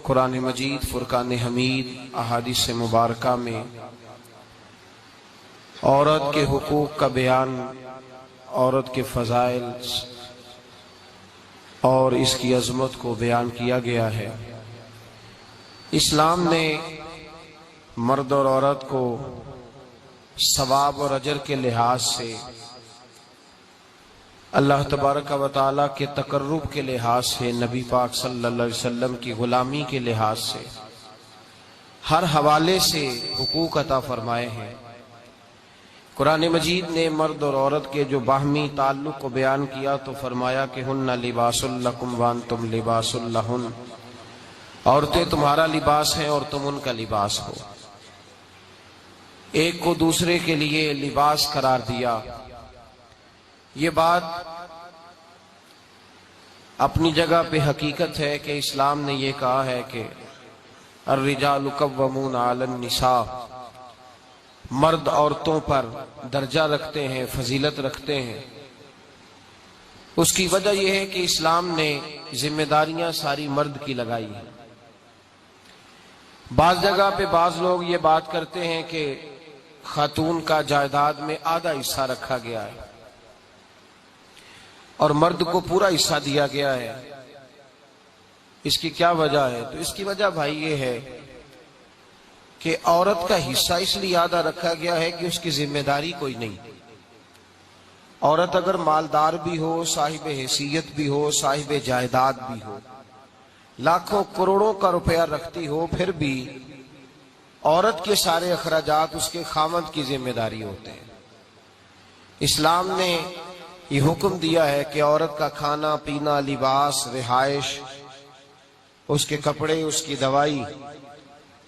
قرآن مجید فرقان حمید احادیث مبارکہ میں عورت کے حقوق کا بیان، عورت کے فضائل اور اس کی عظمت کو بیان کیا گیا ہے۔ اسلام نے مرد اور عورت کو ثواب اور اجر کے لحاظ سے، اللہ تبارک و تعالیٰ کے تقرب کے لحاظ سے، نبی پاک صلی اللہ علیہ وسلم کی غلامی کے لحاظ سے، ہر حوالے سے حقوق عطا فرمائے ہیں۔ قرآن مجید نے مرد اور عورت کے جو باہمی تعلق کو بیان کیا تو فرمایا کہ ہن لباس لکم وانتم لباس لہن، عورتیں تمہارا لباس ہیں اور تم ان کا لباس ہو۔ ایک کو دوسرے کے لیے لباس قرار دیا۔ یہ بات اپنی جگہ پہ حقیقت ہے کہ اسلام نے یہ کہا ہے کہ الرجال قوامون علی النساء، مرد عورتوں پر درجہ رکھتے ہیں، فضیلت رکھتے ہیں۔ اس کی وجہ یہ ہے کہ اسلام نے ذمہ داریاں ساری مرد کی لگائی ہیں۔ بعض جگہ پہ بعض لوگ یہ بات کرتے ہیں کہ خاتون کا جائیداد میں آدھا حصہ رکھا گیا ہے اور مرد کو پورا حصہ دیا گیا ہے۔ اس کی کیا وجہ ہے؟ تو اس کی وجہ بھائی یہ ہے کہ عورت کا حصہ اس لیے آدھا رکھا گیا ہے کہ اس کی ذمہ داری کوئی نہیں۔ عورت اگر مالدار بھی ہو، صاحب حیثیت بھی ہو، صاحب جائیداد بھی ہو، لاکھوں کروڑوں کا روپیہ رکھتی ہو، پھر بھی عورت کے سارے اخراجات اس کے خاوند کی ذمہ داری ہوتے ہیں۔ اسلام نے یہ حکم دیا ہے کہ عورت کا کھانا پینا، لباس، رہائش، اس کے کپڑے، اس کی دوائی،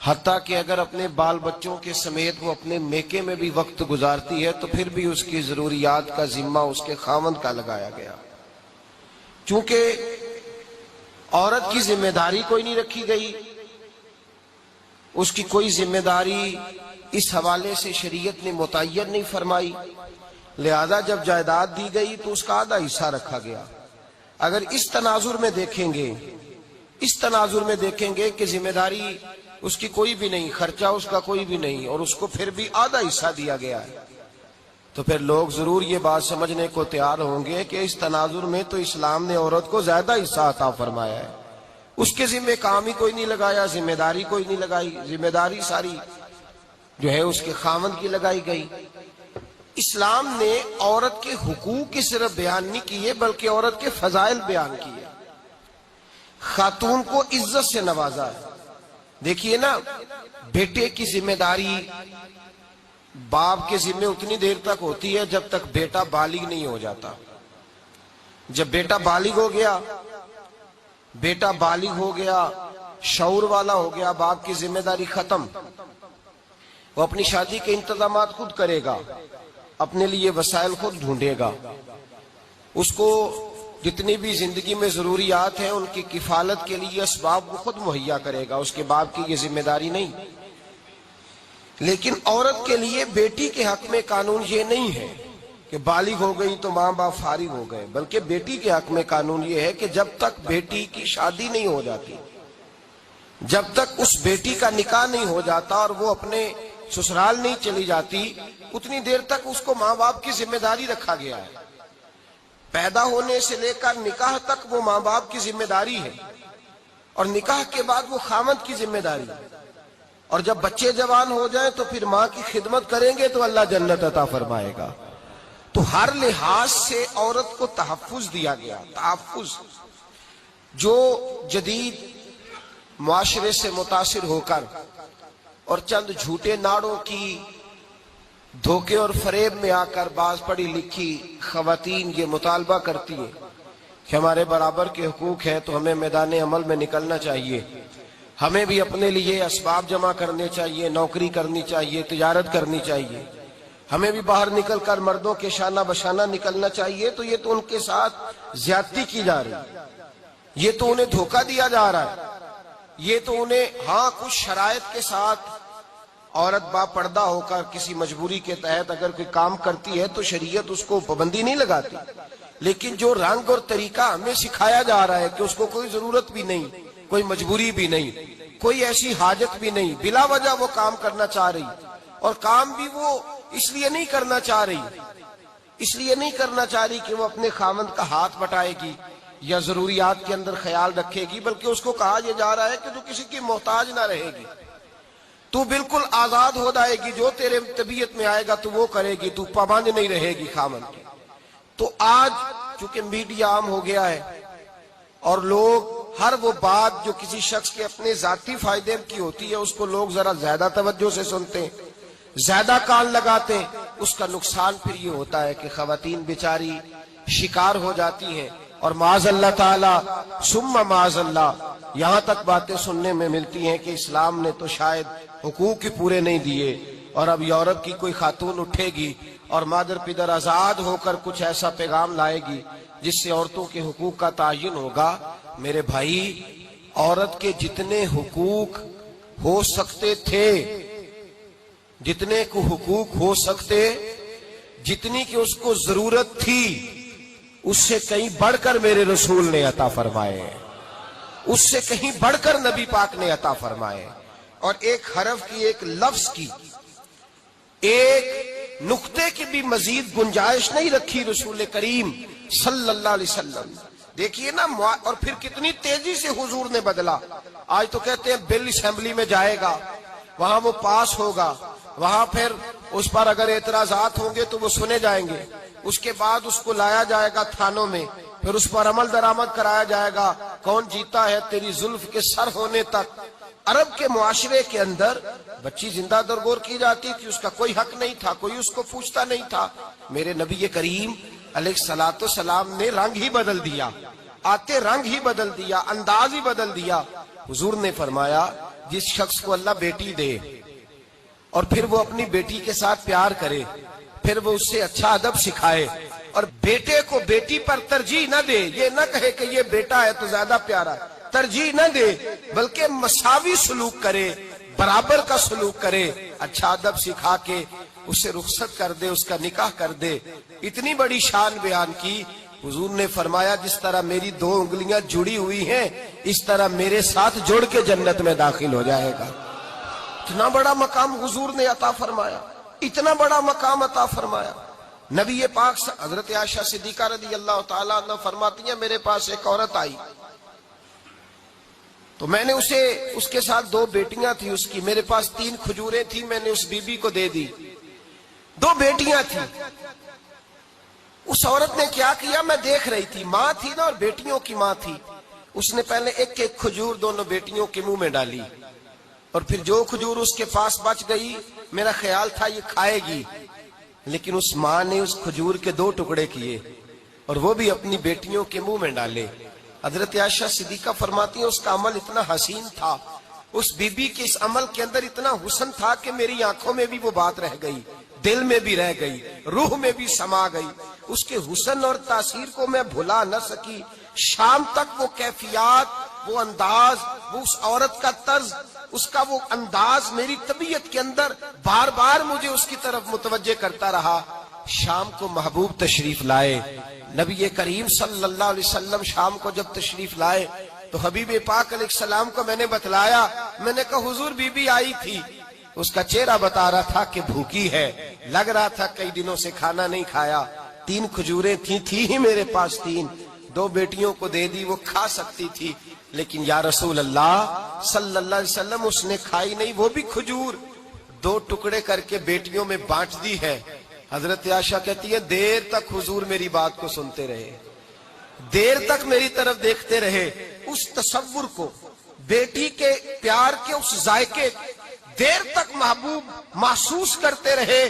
حتیٰ کہ اگر اپنے بال بچوں کے سمیت وہ اپنے میکے میں بھی وقت گزارتی ہے تو پھر بھی اس کی ضروریات کا ذمہ اس کے خاوند کا لگایا گیا۔ چونکہ عورت کی ذمہ داری کوئی نہیں رکھی گئی، اس کی کوئی ذمہ داری اس حوالے سے شریعت نے متعین نہیں فرمائی، لہذا جب جائیداد دی گئی تو اس کا آدھا حصہ رکھا گیا۔ اگر اس تناظر میں دیکھیں گے کہ ذمہ داری اس کی کوئی بھی نہیں، خرچہ اس کا کوئی بھی نہیں، اور اس کو پھر بھی آدھا حصہ دیا گیا ہے، تو پھر لوگ ضرور یہ بات سمجھنے کو تیار ہوں گے کہ اس تناظر میں تو اسلام نے عورت کو زیادہ حصہ عطا فرمایا ہے، اس کے ذمہ کام ہی کوئی نہیں لگایا، ذمہ داری کوئی نہیں لگائی، ذمہ داری ساری جو ہے اس کے خاوند کی لگائی گئی۔ اسلام نے عورت کے حقوق کی صرف بیان نہیں کیے بلکہ عورت کے فضائل بیان کیے، خاتون کو عزت سے نوازا ہے۔ دیکھیے نا، بیٹے کی ذمہ داری باپ کے ذمہ اتنی دیر تک ہوتی ہے جب تک بیٹا بالغ نہیں ہو جاتا۔ جب بیٹا بالغ ہو گیا، شعور والا ہو گیا، باپ کی ذمہ داری ختم۔ وہ اپنی شادی کے انتظامات خود کرے گا، اپنے لیے وسائل خود ڈھونڈے گا، اس کو جتنی بھی زندگی میں ضروریات ہیں ان کی کفالت کے لیے اسباب وہ خود مہیا کرے گا، اس کے باپ کی یہ ذمہ داری نہیں۔ لیکن عورت کے لیے بیٹی کے حق میں قانون یہ نہیں ہے کہ بالغ ہو گئی تو ماں باپ فارغ ہو گئے، بلکہ بیٹی کے حق میں قانون یہ ہے کہ جب تک بیٹی کی شادی نہیں ہو جاتی، جب تک اس بیٹی کا نکاح نہیں ہو جاتا اور وہ اپنے سسرال نہیں چلی جاتی، اتنی دیر تک اس کو ماں باپ کی ذمہ داری رکھا گیا ہے۔ پیدا ہونے سے لے کر نکاح تک وہ ماں باپ کی ذمہ داری ہے، اور نکاح کے بعد وہ خاوند کی ذمہ داری ہے، اور جب بچے جوان ہو جائیں تو پھر ماں کی خدمت کریں گے تو اللہ جنت عطا فرمائے گا۔ تو ہر لحاظ سے عورت کو تحفظ دیا گیا، تحفظ جو جدید معاشرے سے متاثر ہو کر اور چند جھوٹے ناڑوں کی دھوکے اور فریب میں آ کر بعض پڑھی لکھی خواتین یہ مطالبہ کرتی ہیں کہ ہمارے برابر کے حقوق ہیں تو ہمیں میدان عمل میں نکلنا چاہیے، ہمیں بھی اپنے لیے اسباب جمع کرنے چاہیے، نوکری کرنی چاہیے، تجارت کرنی چاہیے، ہمیں بھی باہر نکل کر مردوں کے شانہ بشانہ نکلنا چاہیے، تو یہ تو ان کے ساتھ زیادتی کی جا رہی ہے، یہ تو انہیں دھوکہ دیا جا رہا ہے، یہ تو انہیں کچھ شرائط کے ساتھ عورت با پردہ ہو کر کسی مجبوری کے تحت اگر کوئی کام کرتی ہے تو شریعت اس کو پابندی نہیں لگاتی، لیکن جو رنگ اور طریقہ ہمیں سکھایا جا رہا ہے کہ اس کو کوئی ضرورت بھی نہیں، کوئی مجبوری بھی نہیں، کوئی ایسی حاجت بھی نہیں، بلا وجہ وہ کام کرنا چاہ رہی، اور کام بھی وہ اس لیے نہیں کرنا چاہ رہی کہ وہ اپنے خاوند کا ہاتھ بٹائے گی یا ضروریات کے اندر خیال رکھے گی، بلکہ اس کو کہا یہ جا رہا ہے کہ تو کسی کی محتاج نہ رہے گی، تو بالکل آزاد ہو جائے گی، جو تیرے طبیعت میں آئے گا تو وہ کرے گی، تو پابند نہیں رہے گی خاوند کی۔ تو آج چونکہ میڈیا عام ہو گیا ہے اور لوگ ہر وہ بات جو کسی شخص کے اپنے ذاتی فائدے کی ہوتی ہے اس کو لوگ ذرا زیادہ توجہ سے سنتے ہیں، زیادہ کان لگاتے ہیں، اس کا نقصان پھر یہ ہوتا ہے کہ خواتین بیچاری شکار ہو جاتی ہیں، اور معاذ اللہ تعالی ثم معاذ اللہ یہاں تک باتیں سننے میں ملتی ہیں کہ اسلام نے تو شاید حقوق ہی پورے نہیں دیے، اور اب یورپ کی کوئی خاتون اٹھے گی اور مادر پدر آزاد ہو کر کچھ ایسا پیغام لائے گی جس سے عورتوں کے حقوق کا تعین ہوگا۔ میرے بھائی، عورت کے جتنے حقوق ہو سکتے تھے، جتنے کو حقوق ہو سکتے، جتنی کہ اس کو ضرورت تھی، اس سے کہیں بڑھ کر میرے رسول نے عطا فرمائے، اس سے کہیں بڑھ کر نبی پاک نے عطا فرمائے، اور ایک حرف کی، ایک لفظ کی، ایک نقطے کی بھی مزید گنجائش نہیں رکھی رسول کریم صلی اللہ علیہ وسلم۔ دیکھیے نا، اور پھر کتنی تیزی سے حضور نے بدلا۔ آج تو کہتے ہیں بل اسمبلی میں جائے گا، وہاں وہ پاس ہوگا، وہاں پھر اس پر اگر اعتراضات ہوں گے تو وہ سنے جائیں گے، اس کے بعد اس کو لایا جائے گا تھانوں میں، پھر اس پر عمل درآمد کرایا جائے گا، کون جیتا ہے تیری زلف کے سر ہونے تک۔ عرب کے معاشرے کے اندر بچی زندہ درگور کی جاتی تھی، اس کا کوئی حق نہیں تھا، کوئی اس کو پوچھتا نہیں تھا۔ میرے نبی کریم علیہ الصلوۃ والسلام نے رنگ ہی بدل دیا، آتے رنگ ہی بدل دیا، انداز ہی بدل دیا۔ حضور نے فرمایا جس شخص کو اللہ بیٹی دے اور پھر وہ اپنی بیٹی کے ساتھ پیار کرے، پھر وہ اس سے اچھا ادب سکھائے، اور بیٹے کو بیٹی پر ترجیح نہ دے، یہ نہ کہے کہ یہ بیٹا ہے تو زیادہ پیارا، ترجیح نہ دے، بلکہ مساوی سلوک کرے، برابر کا سلوک کرے، اچھا ادب سکھا کے اسے رخصت کر دے، اس کا نکاح کر دے۔ اتنی بڑی شان بیان کی۔ حضور نے فرمایا جس طرح میری 2 انگلیاں جڑی ہوئی ہیں اس طرح میرے ساتھ جڑ کے جنت میں داخل ہو جائے گا۔ اتنا بڑا مقام حضور نے عطا فرمایا، اتنا بڑا مقام عطا فرمایا۔ نبی پاک حضرت عائشہ صدیقہ رضی اللہ تعالیٰ عنہ فرماتی ہیں میرے پاس ایک عورت آئی تو میں نے اس کے ساتھ 2 بیٹیاں تھی اس کی، میرے پاس 3 کھجوریں تھی، میں نے اس بی بی کو دے دی، 2 بیٹیاں تھیں۔ اس عورت نے کیا کیا، میں دیکھ رہی تھی، ماں تھی نا اور بیٹیوں کی ماں تھی، اس نے پہلے ایک ایک کھجور دونوں بیٹیوں کے منہ میں ڈالی، اور پھر جو کھجور اس کے پاس بچ گئی میرا خیال تھا یہ کھائے گی، لیکن اس ماں نے اس کھجور کے 2 ٹکڑے کیے اور وہ بھی اپنی بیٹیوں کے منہ میں ڈالے۔ حضرت عائشہ صدیقہ فرماتی ہیں اس کا عمل اتنا حسین تھا، اس بی بی کے اس عمل کے اندر اتنا حسن تھا کہ میری آنکھوں میں بھی وہ بات رہ گئی، دل میں بھی رہ گئی، روح میں بھی سما گئی۔ اس کے حسن اور تاثیر کو میں بھلا نہ سکی، شام تک وہ کیفیات، وہ انداز، وہ اس عورت کا طرز، اس کا وہ انداز میری طبیعت کے اندر بار بار مجھے اس کی طرف متوجہ کرتا رہا۔ شام کو محبوب تشریف لائے، نبی کریم صلی اللہ علیہ وسلم شام کو جب تشریف لائے تو حبیب پاک علیہ السلام کو میں نے بتلایا، میں نے کہا حضور بی بی آئی تھی، اس کا چہرہ بتا رہا تھا کہ بھوکی ہے، لگ رہا تھا کئی دنوں سے کھانا نہیں کھایا، 3 کھجوریں تھی ہی میرے پاس 3، 2 بیٹیوں کو دے دی، وہ کھا سکتی تھی، لیکن یا رسول اللہ صلی اللہ علیہ وسلم اس نے کھائی نہیں، وہ بھی کھجور 2 ٹکڑے کر کے بیٹیوں میں بانٹ دی ہے۔ حضرت عائشہ کہتی ہے دیر تک حضور میری بات کو سنتے رہے، دیر تک میری طرف دیکھتے رہے، اس تصور کو، بیٹی کے پیار کے اس ذائقے دیر تک محبوب محسوس کرتے رہے،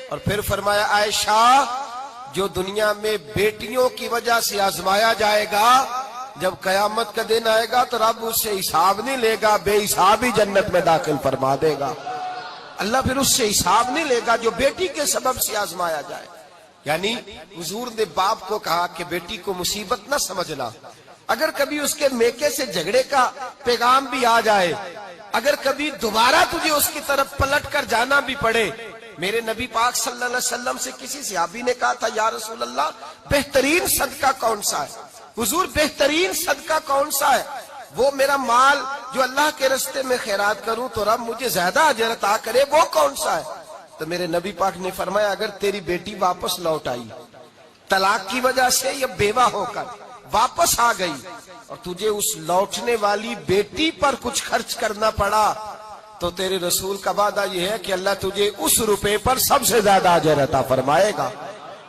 اور پھر فرمایا عائشہ جو دنیا میں بیٹیوں کی وجہ سے آزمایا جائے گا جب قیامت کا دن آئے گا تو رب اس سے حساب نہیں لے گا، بے حساب ہی جنت میں داخل فرما دے گا۔ اللہ پھر اس سے حساب نہیں لے گا جو بیٹی کے سبب سے آزمایا جائے۔ یعنی حضور نے باپ کو کہا کہ بیٹی کو مصیبت نہ سمجھنا، اگر کبھی اس کے میکے سے جھگڑے کا پیغام بھی آ جائے، اگر کبھی دوبارہ تجھے اس کی طرف پلٹ کر جانا بھی پڑے۔ میرے نبی پاک صلی اللہ علیہ وسلم سے کسی صحابی نے کہا تھا یا رسول اللہ بہترین صدقہ کون سا ہے؟ حضور بہترین صدقہ کون سا ہے؟ وہ میرا مال جو اللہ کے راستے میں خیرات کروں تو رب مجھے زیادہ اجر عطا کرے، وہ کون سا ہے؟ تو میرے نبی پاک نے فرمایا اگر تیری بیٹی واپس لوٹ آئی طلاق کی وجہ سے یا بیوہ ہو کر واپس آ گئی اور تجھے اس لوٹنے والی بیٹی پر کچھ خرچ کرنا پڑا تو تیرے رسول کا وعدہ یہ ہے کہ اللہ تجھے اس روپے پر سب سے زیادہ اجر عطا فرمائے گا،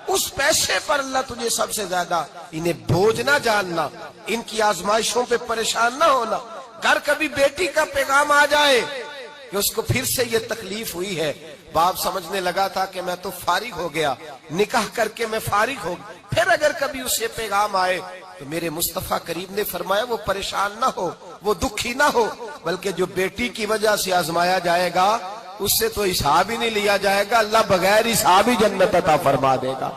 اس پیسے پر اللہ تجھے سب سے زیادہ۔ انہیں بوجھ نہ جاننا، ان کی آزمائشوں پہ پریشان نہ ہونا۔ گھر کبھی بیٹی کا پیغام آ جائے کہ اس کو پھر سے یہ تکلیف ہوئی ہے، باپ سمجھنے لگا تھا کہ میں تو فارغ ہو گیا، نکاح کر کے میں فارغ ہو گیا، پھر اگر کبھی اسے پیغام آئے تو میرے مصطفیٰ کریم نے فرمایا وہ پریشان نہ ہو، وہ دکھی نہ ہو، بلکہ جو بیٹی کی وجہ سے آزمایا جائے گا اس سے تو حساب ہی نہیں لیا جائے گا، اللہ بغیر حساب ہی جنت عطا فرما دے گا۔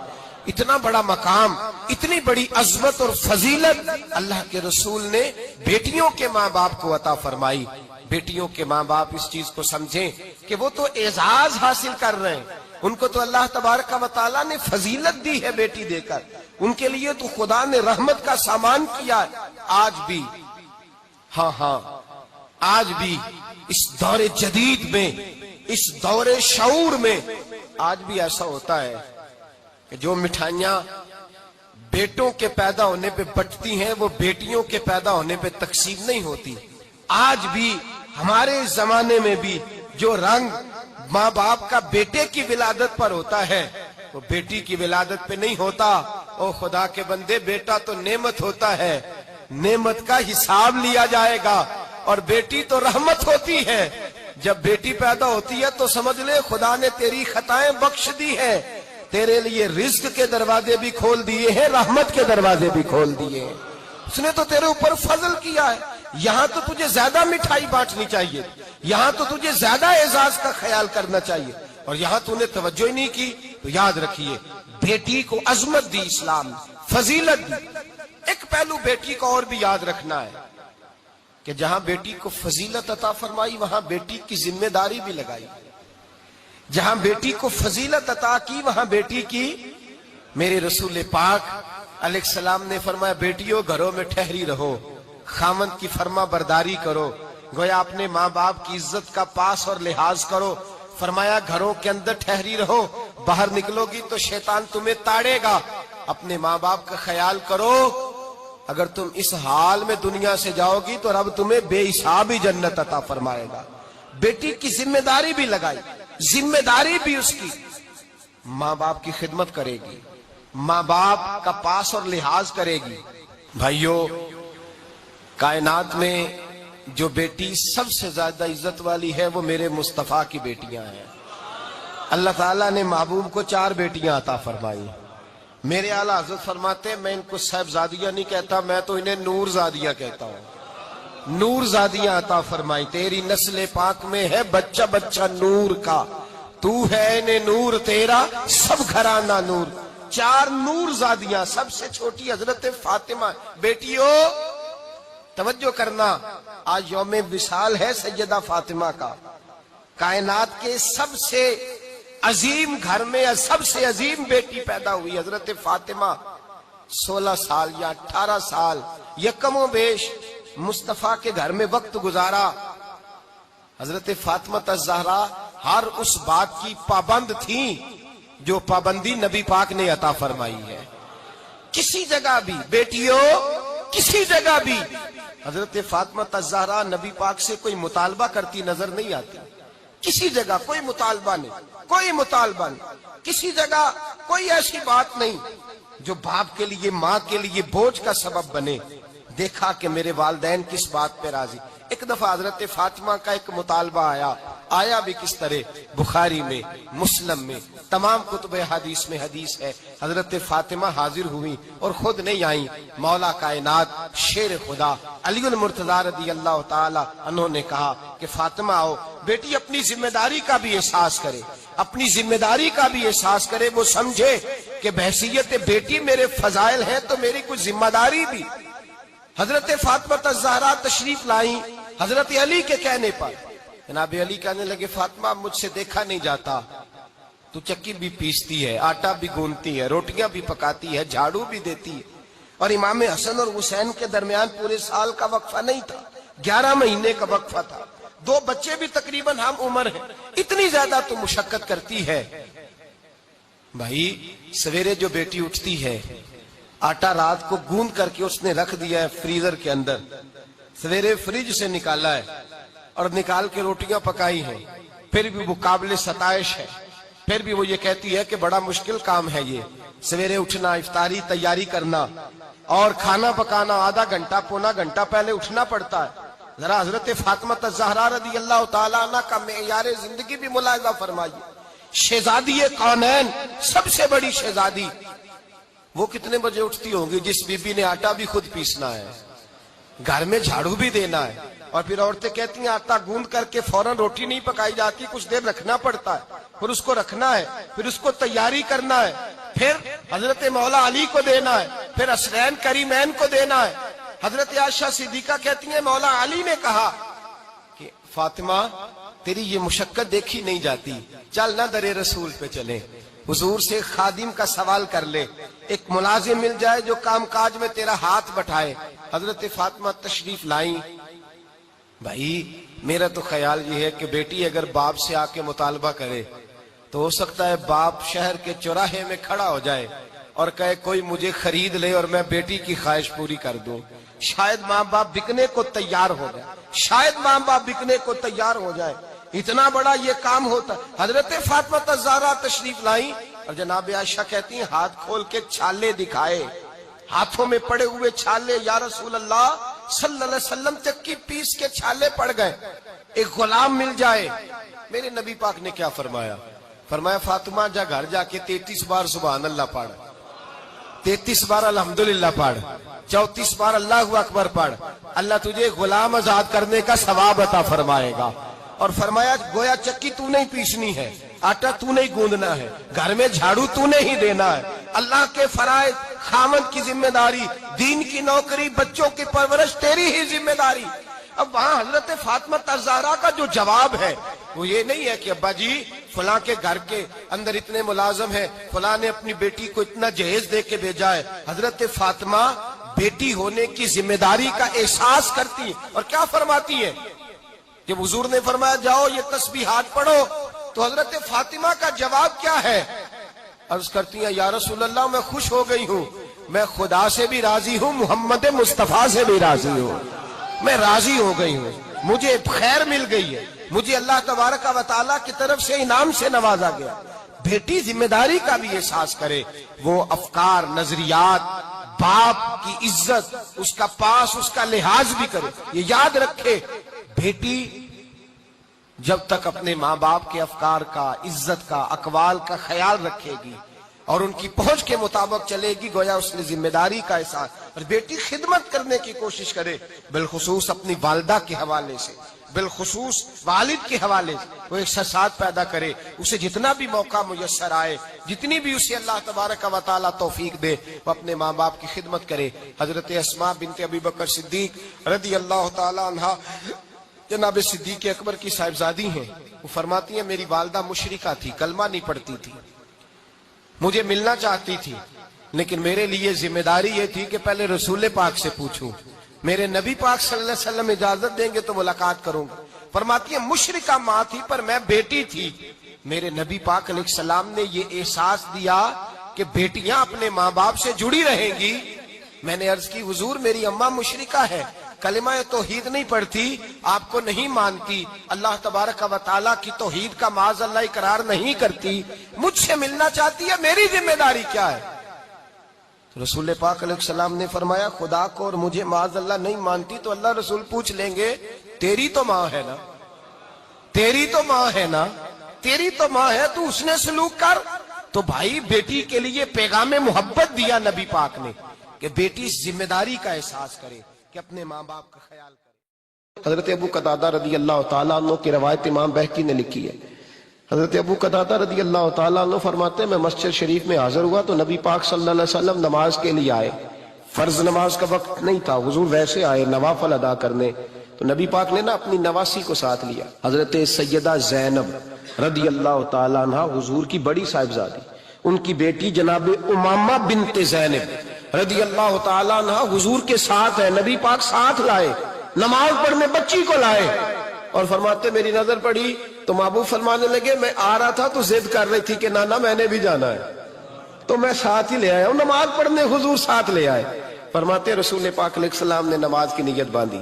اتنا بڑا مقام، اتنی بڑی عظمت اور فضیلت اللہ کے رسول نے بیٹیوں کے ماں باپ کو عطا فرمائی۔ بیٹیوں کے ماں باپ اس چیز کو سمجھیں کہ وہ تو اعزاز حاصل کر رہے ہیں، ان کو تو اللہ تبارک و تعالیٰ نے فضیلت دی ہے بیٹی دے کر، ان کے لیے تو خدا نے رحمت کا سامان کیا ہے۔ آج بھی آج بھی اس دور جدید میں، اس دور شعور میں آج بھی ایسا ہوتا ہے کہ جو مٹھائیاں بیٹوں کے پیدا ہونے پہ بٹتی ہیں وہ بیٹیوں کے پیدا ہونے پہ تقسیم نہیں ہوتی۔ آج بھی ہمارے زمانے میں بھی جو رنگ ماں باپ کا بیٹے کی ولادت پر ہوتا ہے وہ بیٹی کی ولادت پہ نہیں ہوتا۔ او خدا کے بندے، بیٹا تو نعمت ہوتا ہے، نعمت کا حساب لیا جائے گا، اور بیٹی تو رحمت ہوتی ہے۔ جب بیٹی پیدا ہوتی ہے تو سمجھ لے خدا نے تیری خطائیں بخش دی ہے، تیرے لیے رزق کے دروازے بھی کھول دیے ہیں، رحمت کے دروازے بھی کھول دیے ہیں، اس نے تو تیرے اوپر فضل کیا ہے۔ یہاں تو تجھے زیادہ مٹھائی بانٹنی چاہیے، یہاں تو تجھے زیادہ اعزاز کا خیال کرنا چاہیے، اور یہاں تو نے توجہ ہی نہیں کی۔ تو یاد رکھیے بیٹی کو عظمت دی اسلام، فضیلت دی۔ ایک پہلو بیٹی کو اور بھی یاد رکھنا ہے کہ جہاں بیٹی کو فضیلت عطا فرمائی وہاں بیٹی کی ذمہ داری بھی لگائی، جہاں بیٹی کو فضیلت عطا کی وہاں بیٹی کی۔ میرے رسول پاک علیہ السلام نے فرمایا بیٹیوں گھروں میں ٹھہری رہو، خاوند کی فرما برداری کرو، گویا اپنے ماں باپ کی عزت کا پاس اور لحاظ کرو۔ فرمایا گھروں کے اندر ٹھہری رہو، باہر نکلو گی تو شیطان تمہیں تاڑے گا، اپنے ماں باپ کا خیال کرو، اگر تم اس حال میں دنیا سے جاؤ گی تو رب تمہیں بے حساب ہی جنت عطا فرمائے گا۔ بیٹی کی ذمہ داری بھی لگائی، ذمہ داری بھی اس کی، ماں باپ کی خدمت کرے گی، ماں باپ کا پاس اور لحاظ کرے گی۔ بھائیو، کائنات میں جو بیٹی سب سے زیادہ عزت والی ہے وہ میرے مصطفیٰ کی بیٹیاں ہیں۔ اللہ تعالیٰ نے محبوب کو 4 بیٹیاں عطا فرمائی۔ میرے اعلیٰ حضرت فرماتے ہیں میں ان کو صاحبزادیاں نہیں کہتا، میں تو انہیں نور زادیاں کہتا ہوں۔ نور زادیاں عطا فرمائی، تیری نسل پاک میں ہے بچہ بچہ نور کا، تو ہے نے نور تیرا سب گھرانہ نور۔ 4 نور زادیاں، سب سے چھوٹی حضرت فاطمہ۔ بیٹیوں توجہ کرنا، آج یوم وصال ہے سیدہ فاطمہ کا، کائنات کے سب سے عظیم گھر میں سب سے عظیم بیٹی پیدا ہوئی حضرت فاطمہ۔ 16 سال یا 18 سال یا کم و بیش مصطفیٰ کے گھر میں وقت گزارا۔ حضرت فاطمہ الزہرا ہر اس بات کی پابند تھیں جو پابندی نبی پاک نے عطا فرمائی ہے۔ کسی جگہ بھی بیٹیوں، کسی جگہ بھی حضرت فاطمہ الزہرا نبی پاک سے کوئی مطالبہ کرتی نظر نہیں آتی، کسی جگہ کوئی مطالبہ نہیں، کوئی مطالبہ نہیں، کسی جگہ کوئی ایسی بات نہیں جو باپ کے لیے، ماں کے لیے بوجھ کا سبب بنے۔ دیکھا کہ میرے والدین کس بات پہ راضی۔ ایک دفعہ حضرت فاطمہ کا ایک مطالبہ آیا بھی کس طرح، بخاری میں، مسلم میں، تمام کتب حدیث میں حدیث ہے۔ حضرت فاطمہ حاضر ہوئی اور خود نہیں آئیں، مولا کائنات شیر خدا علی المرتضیٰ رضی اللہ تعالی عنہ نے کہا کہ فاطمہ آؤ، بیٹی اپنی ذمہ داری کا بھی احساس کرے، اپنی ذمہ داری کا بھی احساس کرے، وہ سمجھے کہ بحیثیت بیٹی میرے فضائل ہیں تو میری کچھ ذمہ داری بھی۔ حضرت فاطمہ الزہرا تشریف لائیں حضرت علی کے کہنے پر۔ جناب علی کہنے لگے فاطمہ مجھ سے دیکھا نہیں جاتا، تو چکی بھی پیستی ہے، آٹا بھی گوندتی ہے، روٹیاں بھی پکاتی ہے، جھاڑو بھی دیتی ہے، اور امام حسن اور حسین کے درمیان پورے سال کا وقفہ نہیں تھا، 11 مہینے کا وقفہ تھا، 2 بچے بھی تقریباً ہم عمر ہیں، اتنی زیادہ تو مشقت کرتی ہے۔ بھائی سویرے جو بیٹی اٹھتی ہے، آٹا رات کو گوند کر کے اس نے رکھ دیا ہے فریزر کے اندر، سویرے فریج سے نکالا ہے اور نکال کے روٹیاں پکائی ہیں، پھر بھی وہ قابل ستائش ہے، پھر بھی وہ یہ کہتی ہے کہ بڑا مشکل کام ہے یہ، سویرے اٹھنا، افطاری تیاری کرنا اور کھانا پکانا، آدھا گھنٹہ پونا گھنٹہ پہلے اٹھنا پڑتا ہے۔ ذرا حضرت فاطمہ الزہرا رضی اللہ تعالیٰ عنہ کا معیار زندگی بھی ملاحظہ فرمائیے، شہزادی کونین، سب سے بڑی شہزادی، وہ کتنے بجے اٹھتی ہوں گی جس بی بی نے آٹا بھی خود پیسنا ہے، گھر میں جھاڑو بھی دینا ہے، اور پھر عورتیں کہتی ہیں آٹا گوند کر کے فوراً روٹی نہیں پکائی جاتی، کچھ دیر رکھنا پڑتا ہے، پھر اس کو رکھنا ہے، پھر اس کو تیاری کرنا ہے، پھر حضرت مولا علی کو دینا ہے، پھر حسنین کریمین کو دینا ہے۔ حضرت عائشہ صدیقہ کہتی ہیں مولا علی نے کہا کہ فاطمہ تیری یہ مشقت دیکھی نہیں جاتی، چل نہ در رسول پہ چلیں، حضور سے خادم کا سوال کر لے، ایک ملازم مل جائے جو کام کاج میں تیرا ہاتھ بٹھائے۔ حضرت فاطمہ تشریف لائیں۔ بھائی میرا تو خیال یہ ہے کہ بیٹی اگر باپ سے آ کے مطالبہ کرے تو ہو سکتا ہے باپ شہر کے چوراہے میں کھڑا ہو جائے اور کہے کوئی مجھے خرید لے اور میں بیٹی کی خواہش پوری کر دوں۔ شاید ماں باپ بکنے کو تیار ہو جائے، شاید ماں باپ بکنے کو تیار ہو جائے، اتنا بڑا یہ کام ہوتا ہے۔ حضرت فاطمہ الزہرا تشریف لائیں اور جناب عائشہ کہتی ہیں ہاتھ کھول کے چھالے دکھائے، ہاتھوں میں پڑے ہوئے چھالے، یا رسول اللہ صلی اللہ علیہ وسلم تک کی پیس کے چھالے پڑ گئے، ایک غلام مل جائے۔ میرے نبی پاک نے کیا فرمایا؟ فرمایا فاطمہ جا گھر جا کے 33 بار سبحان اللہ پڑھ، 33 بار الحمدللہ پڑھ، 34 بار اللہ اکبر پڑھ، اللہ تجھے غلام آزاد کرنے کا ثواب عطا فرمائے گا۔ اور فرمایا گویا چکی تو نہیں پیسنی ہے، آٹا تو نہیں گوندنا ہے، گھر میں جھاڑو تو نہیں دینا ہے، اللہ کے فرائض، خامن کی ذمہ داری، دین کی نوکری، بچوں کی پرورش تیری ہی ذمہ داری۔ اب وہاں حضرت فاطمہ الزہرا کا جو جواب ہے وہ یہ نہیں ہے کہ ابا جی فلاں کے گھر کے اندر اتنے ملازم ہیں، فلاں نے اپنی بیٹی کو اتنا جہیز دے کے بھیجا ہے۔ حضرت فاطمہ بیٹی ہونے کی ذمہ داری کا احساس کرتی ہیں اور کیا فرماتی ہیں؟ جب حضور نے فرمایا جاؤ یہ تسبیحات پڑھو تو حضرت فاطمہ کا جواب کیا ہے؟ عرض کرتی ہیں یا رسول اللہ میں خوش ہو گئی ہوں، میں خدا سے بھی راضی ہوں، محمد مصطفیٰ سے بھی راضی ہوں، میں راضی ہو گئی ہوں، مجھے خیر مل گئی ہے، مجھے اللہ تبارک و تعالیٰ کی طرف سے انعام سے نوازا گیا۔ بیٹی ذمہ داری کا بھی احساس کرے، وہ افکار، نظریات، باپ کی عزت، اس کا پاس، اس کا لحاظ بھی کرے۔ یہ یاد رکھے بیٹی جب تک اپنے ماں باپ کے افکار کا، عزت کا، اقوال کا خیال رکھے گی اور ان کی پہنچ کے مطابق چلے گی، گویا اس نے ذمہ داری کا احساس۔ اور بیٹی خدمت کرنے کی کوشش کرے، بالخصوص اپنی والدہ کے حوالے سے، بالخصوص والد کے حوالے سے وہ احساسات پیدا کرے، اسے جتنا بھی موقع میسر آئے، جتنی بھی اسے اللہ تبارک و تعالیٰ توفیق دے، وہ اپنے ماں باپ کی خدمت کرے۔ حضرت اسماء بنت ابی بکر صدیق رضی اللہ تعالیٰ عنہ جناب صدیق اکبر کی صاحبزادی ہیں، وہ فرماتی ہیں میری والدہ مشرکہ تھی، کلمہ نہیں پڑھتی تھی، مجھے ملنا چاہتی تھی، لیکن میرے لیے ذمہ داری یہ تھی کہ پہلے رسول پاک سے پوچھوں، میرے نبی پاک صلی اللہ علیہ وسلم اجازت دیں گے تو ملاقات کروں گا۔ فرماتی ہے مشرکہ ماں تھی پر میں بیٹی تھی، میرے نبی پاک علیہ السلام نے یہ احساس دیا کہ بیٹیاں اپنے ماں باپ سے جڑی رہیں گی۔ میں نے عرض کی حضور میری اماں مشرکہ ہے، کلمہ توحید نہیں پڑھتی، آپ کو نہیں مانتی، اللہ تبارک و تعالیٰ کی توحید کا معاذ اللہ اقرار نہیں کرتی، مجھ سے ملنا چاہتی ہے، میری ذمہ داری کیا ہے؟ رسول پاک علیہ السلام نے فرمایا خدا کو اور مجھے معاذ اللہ نہیں مانتی تو اللہ رسول پوچھ لیں گے تیری تو ماں ہے نا، تیری تو ماں ہے نا، تیری تو ماں ہے تو اس نے سلوک کر۔ تو بھائی بیٹی کے لیے پیغام محبت دیا نبی پاک نے کہ بیٹی ذمہ داری کا احساس کرے کہ اپنے ماں باپ کا خیال کرے۔ حضرت ابو قتادہ رضی اللہ تعالیٰ عنہ کی روایت امام بہقی نے لکھی ہے۔ حضرت ابو قتادہ رضی اللہ تعالیٰ عنہ فرماتے ہیں میں مسجد شریف میں حاضر ہوا تو نبی پاک صلی اللہ علیہ وسلم نماز کے لیے آئے، فرض نماز کا وقت نہیں تھا، حضور ویسے آئے نوافل ادا کرنے، تو نبی پاک نے نا اپنی نواسی کو ساتھ لیا، حضرت سیدہ زینب رضی اللہ تعالیٰ عنہ حضور کی بڑی صاحبزادی، ان کی بیٹی جناب امامہ بنت زینب رضی اللہ تعالیٰ عنہ حضور کے ساتھ ہے، نبی پاک ساتھ لائے، نماز پڑھنے بچی کو لائے اور فرماتے میری نظر پڑی تو محبوب فرمانے لگے میں آ رہا تھا تو ضد کر رہی تھی کہ نانا میں نے بھی جانا ہے تو میں ساتھ ہی لے آیا ہوں، نماز پڑھنے حضور ساتھ لے آئے۔ فرماتے رسول پاک علیہ السلام نے نماز کی نیت باندھی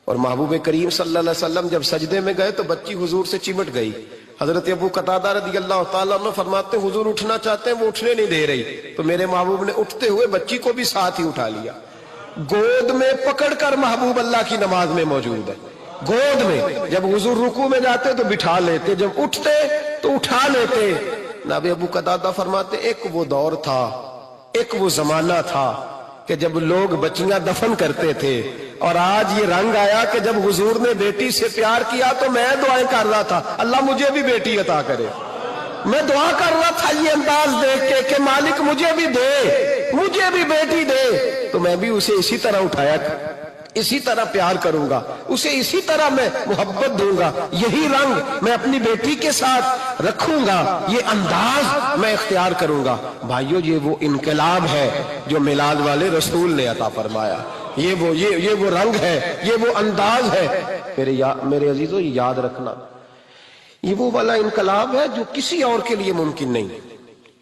اور محبوب کریم صلی اللہ علیہ وسلم جب سجدے میں گئے تو بچی حضور سے چمٹ گئی۔ حضرت ابو قتادہ رضی اللہ تعالیٰ عنہ فرماتے حضور اٹھنا چاہتے ہیں، وہ اٹھنے نہیں دے رہی، تو میرے محبوب نے اٹھتے ہوئے بچی کو بھی ساتھ ہی اٹھا لیا، گود میں پکڑ کر محبوب اللہ کی نماز میں موجود ہے، گود میں۔ جب حضور رکوع میں جاتے تو بٹھا لیتے، جب اٹھتے تو اٹھا لیتے۔ نبی ابو قتادہ فرماتے ایک وہ دور تھا، ایک وہ زمانہ تھا کہ جب لوگ بچیاں دفن کرتے تھے، اور آج یہ رنگ آیا کہ جب حضور نے بیٹی سے پیار کیا تو میں دعائیں کر رہا تھا اللہ مجھے بھی بیٹی عطا کرے، میں دعا کر رہا تھا یہ انداز دیکھ کے کہ مالک مجھے بھی دے، مجھے بھی بیٹی دے، تو میں بھی اسے اسی طرح اٹھایا، اسی طرح پیار کروں گا، اسے اسی طرح میں محبت دوں گا، یہی رنگ میں اپنی بیٹی کے ساتھ رکھوں گا، یہ انداز میں اختیار کروں گا۔ بھائیو یہ وہ انقلاب ہے جو میلاد والے رسول نے عطا فرمایا، یہ وہ رنگ ہے، یہ وہ انداز ہے۔ میرے عزیزو یہ یاد رکھنا، یہ وہ والا انقلاب ہے جو کسی اور کے لیے ممکن نہیں،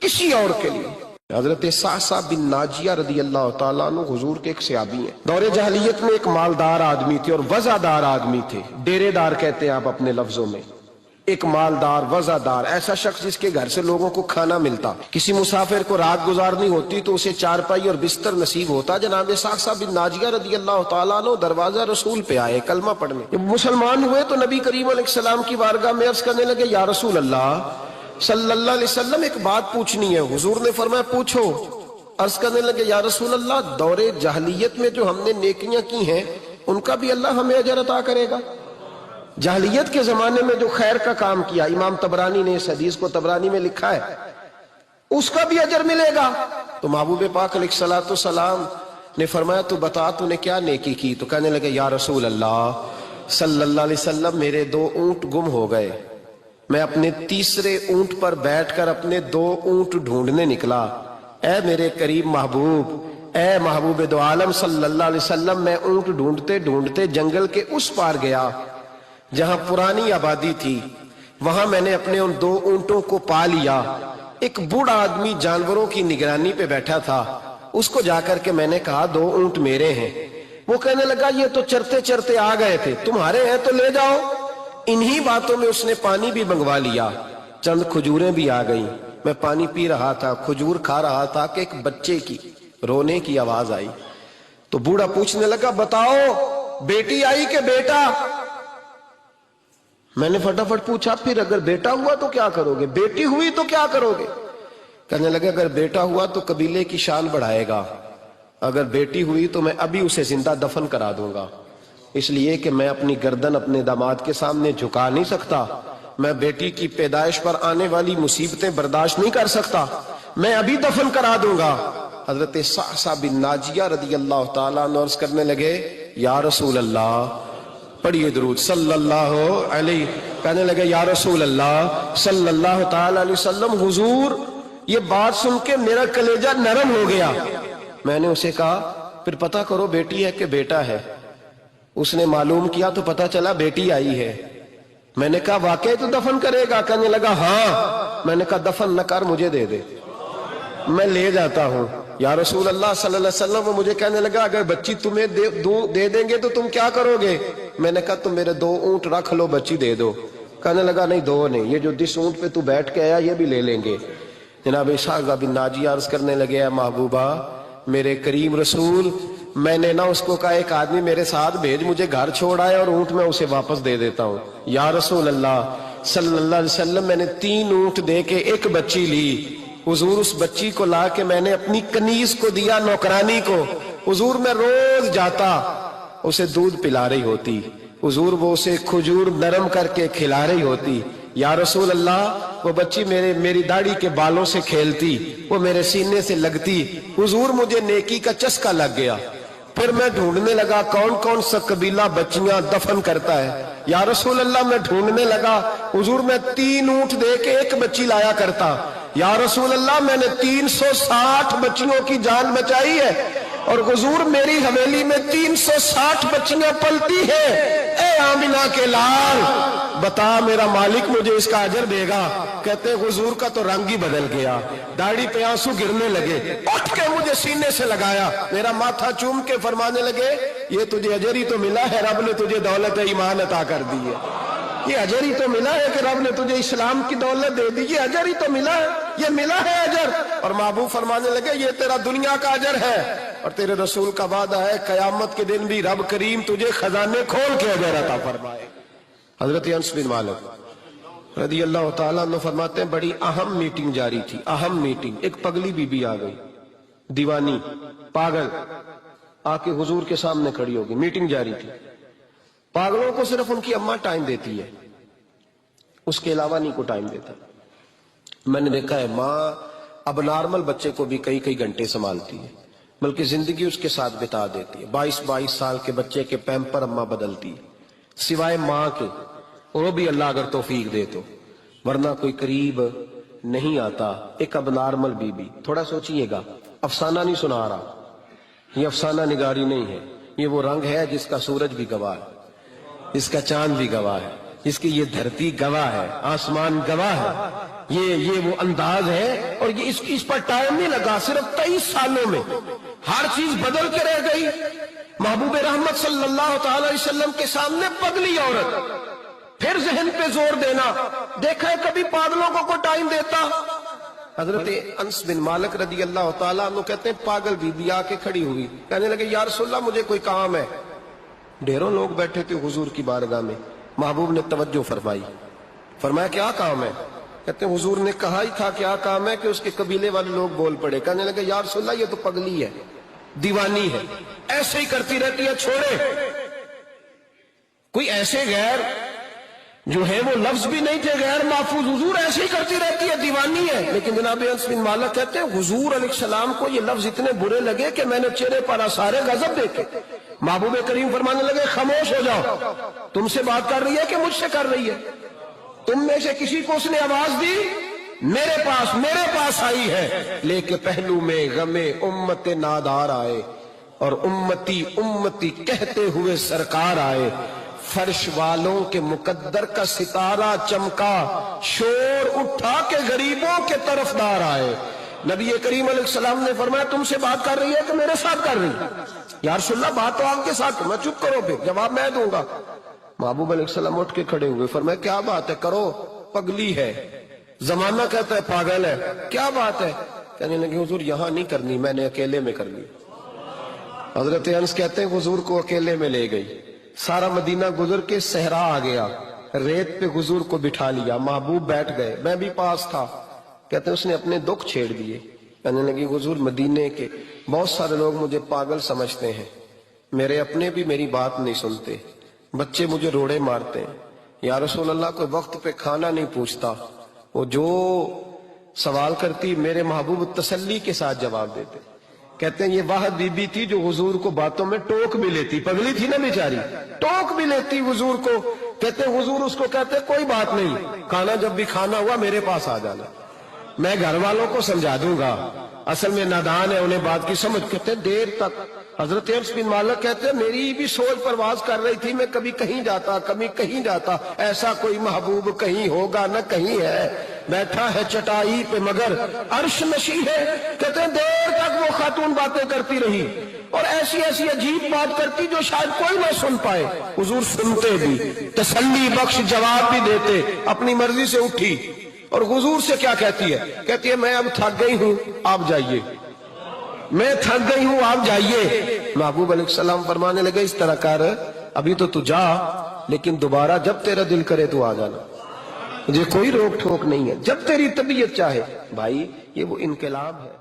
کسی اور کے لیے۔ حضرت صعصع بن ناجیہ رضی اللہ تعالیٰ عنہ حضور کے ایک صحابی ہیں، دور جاہلیت میں ایک مالدار آدمی تھے اور وزادار آدمی تھے، ڈیرے دار کہتے ہیں آپ اپنے لفظوں میں، ایک مالدار وزادار، ایسا شخص جس کے گھر سے لوگوں کو کھانا ملتا، کسی مسافر کو رات گزارنی ہوتی تو اسے چارپائی اور بستر نصیب ہوتا۔ جناب صعصع بن ناجیہ رضی اللہ تعالیٰ عنہ دروازہ رسول پہ آئے کلمہ پڑھنے، جب مسلمان ہوئے تو نبی کریم علیہ السلام کی بارگاہ میں عرض کرنے لگے یا رسول اللہ صلی اللہ علیہ وسلم ایک بات پوچھنی ہے۔ حضور نے فرمایا پوچھو۔ عرض کرنے لگے یا رسول اللہ دور جاہلیت میں جو ہم نے نیکیاں کی ہیں ان کا بھی اللہ ہمیں اجر عطا کرے گا؟ جاہلیت کے زمانے میں جو خیر کا کام کیا، امام طبرانی نے اس حدیث کو طبرانی میں لکھا ہے، اس کا بھی اجر ملے گا؟ تو محبوب پاک علیہ الصلوۃ والسلام نے فرمایا تو بتا تو نے کیا نیکی کی؟ تو کہنے لگے یا رسول اللہ صلی اللہ علیہ وسلم میرے 2 اونٹ گم ہو گئے، میں اپنے تیسرے اونٹ پر بیٹھ کر اپنے 2 اونٹ ڈھونڈنے نکلا، اے میرے قریب محبوب، اے محبوب دو عالم صلی اللہ علیہ وسلم، میں اونٹ ڈھونڈتے ڈھونڈتے جنگل کے اس پار گیا جہاں پرانی آبادی تھی، وہاں میں نے اپنے ان 2 اونٹوں کو پا لیا۔ ایک بوڑھا آدمی جانوروں کی نگرانی پہ بیٹھا تھا، اس کو جا کر کے میں نے کہا 2 اونٹ میرے ہیں۔ وہ کہنے لگا یہ تو چرتے چرتے آ گئے تھے، تمہارے ہیں تو لے جاؤ۔ انہی باتوں میں اس نے پانی بھی منگوا لیا، چند کھجوریں بھی آ گئیں، میں پانی پی رہا تھا، کھجور کھا رہا تھا کہ ایک بچے کی رونے کی آواز آئی، تو بوڑھا پوچھنے لگا بتاؤ بیٹی آئی کہ بیٹا؟ میں نے فٹافٹ پوچھا پھر اگر بیٹا ہوا تو کیا کرو گے، بیٹی ہوئی تو کیا کرو گے؟ کہنے لگے اگر بیٹا ہوا تو قبیلے کی شان بڑھائے گا، اگر بیٹی ہوئی تو میں ابھی اسے زندہ دفن کرا دوں گا، اس لیے کہ میں اپنی گردن اپنے داماد کے سامنے جھکا نہیں سکتا، میں بیٹی کی پیدائش پر آنے والی مصیبتیں برداشت نہیں کر سکتا، میں ابھی دفن کرا دوں گا۔ حضرت صعصع بن ناجیہ رضی اللہ تعالیٰ عنہ عرض کرنے لگے یا رسول اللہ، پڑھیے درود صلی اللہ علیہ، کہنے لگے یا رسول اللہ صلی اللہ تعالیٰ علیہ وسلم، حضور یہ بات سن کے میرا کلیجہ نرم ہو گیا۔ میں نے اسے کہا پھر پتہ کرو بیٹی ہے کہ بیٹا ہے؟ اس نے معلوم کیا تو پتہ چلا بیٹی آئی ہے۔ میں نے کہا واقعی تو دفن کرے گا؟ کہنے لگا ہاں۔ میں نے کہا دفن نہ کر، مجھے دے دے، میں لے جاتا ہوں۔ یا رسول اللہ صلی اللہ علیہ وسلم، وہ مجھے کہنے لگا اگر بچی تمہیں دے دیں گے تو تم کیا کرو گے؟ میں نے کہا تم میرے 2 اونٹ رکھ لو، بچی دے دو۔ کہنے لگا نہیں 2 نہیں، یہ جو جس اونٹ پہ تو بیٹھ کے آیا یہ بھی لے لیں گے۔ جناب صعصع بن ناجیہ عرض کرنے لگے اے محبوبہ میرے کریم رسول، میں نے نہ اس کو کہا ایک آدمی میرے ساتھ بھیج، مجھے گھر چھوڑ آئے اور اونٹ میں اسے واپس دے دیتا ہوں۔ یا رسول اللہ صلی اللہ علیہ وسلم، میں نے 3 اونٹ دے کے ایک بچی لی۔ حضور اس بچی کو لا کے میں نے اپنی کنیز کو دیا، نوکرانی کو۔ حضور میں روز جاتا، اسے دودھ پلا رہی ہوتی، حضور وہ اسے کھجور نرم کر کے کھلا رہی ہوتی۔ یا رسول اللہ وہ بچی میری داڑھی کے بالوں سے کھیلتی، وہ میرے سینے سے لگتی۔ حضور مجھے نیکی کا چسکا لگ گیا۔ پھر میں ڈھونڈنے لگا کون کون سا قبیلہ بچیاں دفن کرتا ہے۔ یا رسول اللہ میں ڈھونڈنے لگا، حضور میں 3 اونٹ دے کے ایک بچی لایا کرتا۔ یا رسول اللہ میں نے 360 بچیوں کی جان بچائی ہے اور حضور میری حویلی میں 360 بچیاں پلتی ہیں، اے آمنہ کے لال بتا میرا مالک مجھے اس کا اجر دے گا؟ کہتے ہیں حضور کا تو رنگ ہی بدل گیا، داڑھی پہ آنسو گرنے لگے، اٹھ کے مجھے سینے سے لگایا، میرا ماتھا چوم کے فرمانے لگے یہ تجھے اجر ہی تو ملا ہے، رب نے تجھے دولت ایمان عطا کر دی ہے، یہ اجر ہی تو ملا ہے کہ رب نے تجھے اسلام کی دولت دے دی، یہ اجر ہی تو ملا ہے، یہ ملا ہے اجر۔ اور محبوب فرمانے لگے یہ تیرا دنیا کا اجر ہے اور تیرے رسول کا وعدہ ہے قیامت کے دن بھی رب کریم تجھے خزانے کھول کے اجر عطا فرمائے۔ حضرت انس بن مالک رضی اللہ تعالیٰ عنہ فرماتے ہیں بڑی اہم میٹنگ جاری تھی، اہم میٹنگ، ایک پگلی بی بی آ گئی، دیوانی پاگل، آ کے حضور کے سامنے کھڑی ہوگی، میٹنگ جاری تھی۔ پاگلوں کو صرف ان کی اماں ٹائم دیتی ہے، اس کے علاوہ نہیں کو ٹائم دیتا۔ میں نے دیکھا ہے ماں اب نارمل بچے کو بھی کئی کئی گھنٹے سنبھالتی ہے، بلکہ زندگی اس کے ساتھ بتا دیتی ہے۔ 22 سال کے بچے کے پیمپر اماں بدلتی ہے، سوائے ماں کے، وہ بھی اللہ اگر توفیق دے تو، ورنہ کوئی قریب نہیں آتا۔ ایک اب نارمل بی بی، تھوڑا سوچئے گا، افسانہ نہیں سنا رہا، یہ افسانہ نگاری نہیں ہے، یہ وہ رنگ ہے جس کا سورج بھی گواہ ہے، اس کا چاند بھی گواہ ہے، جس کی یہ دھرتی گواہ ہے، آسمان گواہ ہے، یہ وہ انداز ہے۔ اور یہ اس پر ٹائم نہیں لگا، صرف 23 سالوں میں ہر چیز بدل کے رہ گئی۔ محبوب رحمت صلی اللہ تعالی علیہ وسلم کے سامنے پگلی عورت، پھر ذہن پہ زور دینا، دیکھا ہے کبھی پاگلوں کو کوئی ٹائم دیتا؟ حضرت انس بن مالک رضی اللہ تعالیٰ عنہ کہتے ہیں پاگل بی بی آ کے کھڑی ہوئی، کہنے لگے یا رسول اللہ مجھے کوئی کام ہے۔ ڈھیروں لوگ بیٹھے تھے حضور کی بارگاہ میں، محبوب نے توجہ فرمائی، فرمایا کیا کام ہے؟ کہتے ہیں حضور نے کہا ہی تھا کیا کام ہے کہ اس کے قبیلے والے لوگ بول پڑے، کہنے لگے یا رسول اللہ یہ تو پگلی ہے، دیوانی ہے، ایسے ہی کرتی رہتی ہے، چھوڑے۔ کوئی ایسے غیر جو ہے وہ لفظ بھی نہیں تھے غیر محفوظ، حضور ایسے ہی کرتی رہتی ہے، دیوانی ہے۔ لیکن جناب انس بن مالک کہتے ہیں حضور علیہ السلام کو یہ لفظ اتنے برے لگے کہ میں نے چہرے پر آثار غضب دیکھے۔ محبوب کریم فرمانے لگے خاموش ہو جاؤ، تم سے بات کر رہی ہے کہ مجھ سے کر رہی ہے؟ تم میں سے کسی کو اس نے آواز دی؟ میرے پاس آئی ہے، لے کے پہلو میں غم امت نادار آئے اور امتی امتی کہتے ہوئے سرکار آئے، فرش والوں کے مقدر کا ستارہ چمکا، شور اٹھا کے غریبوں کے طرفدار آئے۔ نبی کریم علیہ السلام نے فرمایا تم سے بات کر رہی ہے کہ میرے ساتھ کر رہی ہے؟ یا رسول اللہ بات تو آپ کے ساتھ، میں چپ کرو، پھر جواب میں دوں گا۔ محبوب علیہ السلام اٹھ کے کھڑے ہوئے، فرمایا کیا بات ہے، کرو، پگلی ہے، زمانہ کہتا ہے پاگل ہے، کیا بات ہے؟ کہنے لگے حضور یہاں نہیں کرنی، میں نے اکیلے میں کرنی۔ حضرت انس کہتے ہیں حضور کو اکیلے میں لے گئی، سارا مدینہ گزر کے صحرا آ گیا، ریت پہ حضور کو بٹھا لیا، محبوب بیٹھ گئے، میں بھی پاس تھا۔ کہتے ہیں اس نے اپنے دکھ چھیڑ دیے، کہنے لگی حضور مدینے کے بہت سارے لوگ مجھے پاگل سمجھتے ہیں، میرے اپنے بھی میری بات نہیں سنتے، بچے مجھے روڑے مارتے ہیں، یا رسول اللہ کوئی وقت پہ کھانا نہیں پوچھتا، وہ جو سوال کرتی میرے محبوب تسلی کے ساتھ جواب دیتے۔ کہتے ہیں یہ واحد بی بی تھی جو حضور کو باتوں میں ٹوک بھی لیتی، پگلی تھی نا بیچاری، ٹوک بھی لیتی حضور کو۔ کہتے ہیں حضور اس کو کہتے کوئی بات نہیں، کھانا جب بھی کھانا ہوا میرے پاس آ جانا، میں گھر والوں کو سمجھا دوں گا، اصل میں نادان ہے انہیں بات کی سمجھ۔ کہتے ہیں دیر تک حضرت انس بن مالک کہتے ہیں میری بھی سوچ پرواز کر رہی تھی، میں کبھی کہیں جاتا کبھی کہیں جاتا، ایسا کوئی محبوب کہیں ہوگا نہ کہیں ہے، بیٹھا ہے چٹائی پہ مگر عرش نشی ہے۔ کہتے ہیں دیر تک وہ خاتون باتیں کرتی رہی اور ایسی ایسی عجیب بات کرتی جو شاید کوئی نہ سن پائے، حضور سنتے بھی، تسلی بخش جواب بھی دیتے، اپنی مرضی سے اٹھی اور حضور سے کیا کہتی ہے؟ کہتی ہے میں اب تھک گئی ہوں، آپ جائیے، میں تھک گئی ہوں، آپ جائیے۔ محبوب علیہ السلام فرمانے لگے اس طرح کر، ابھی تو جا، لیکن دوبارہ جب تیرا دل کرے تو آ جانا، مجھے کوئی روک ٹھوک نہیں ہے، جب تیری طبیعت چاہے۔ بھائی یہ وہ انقلاب ہے۔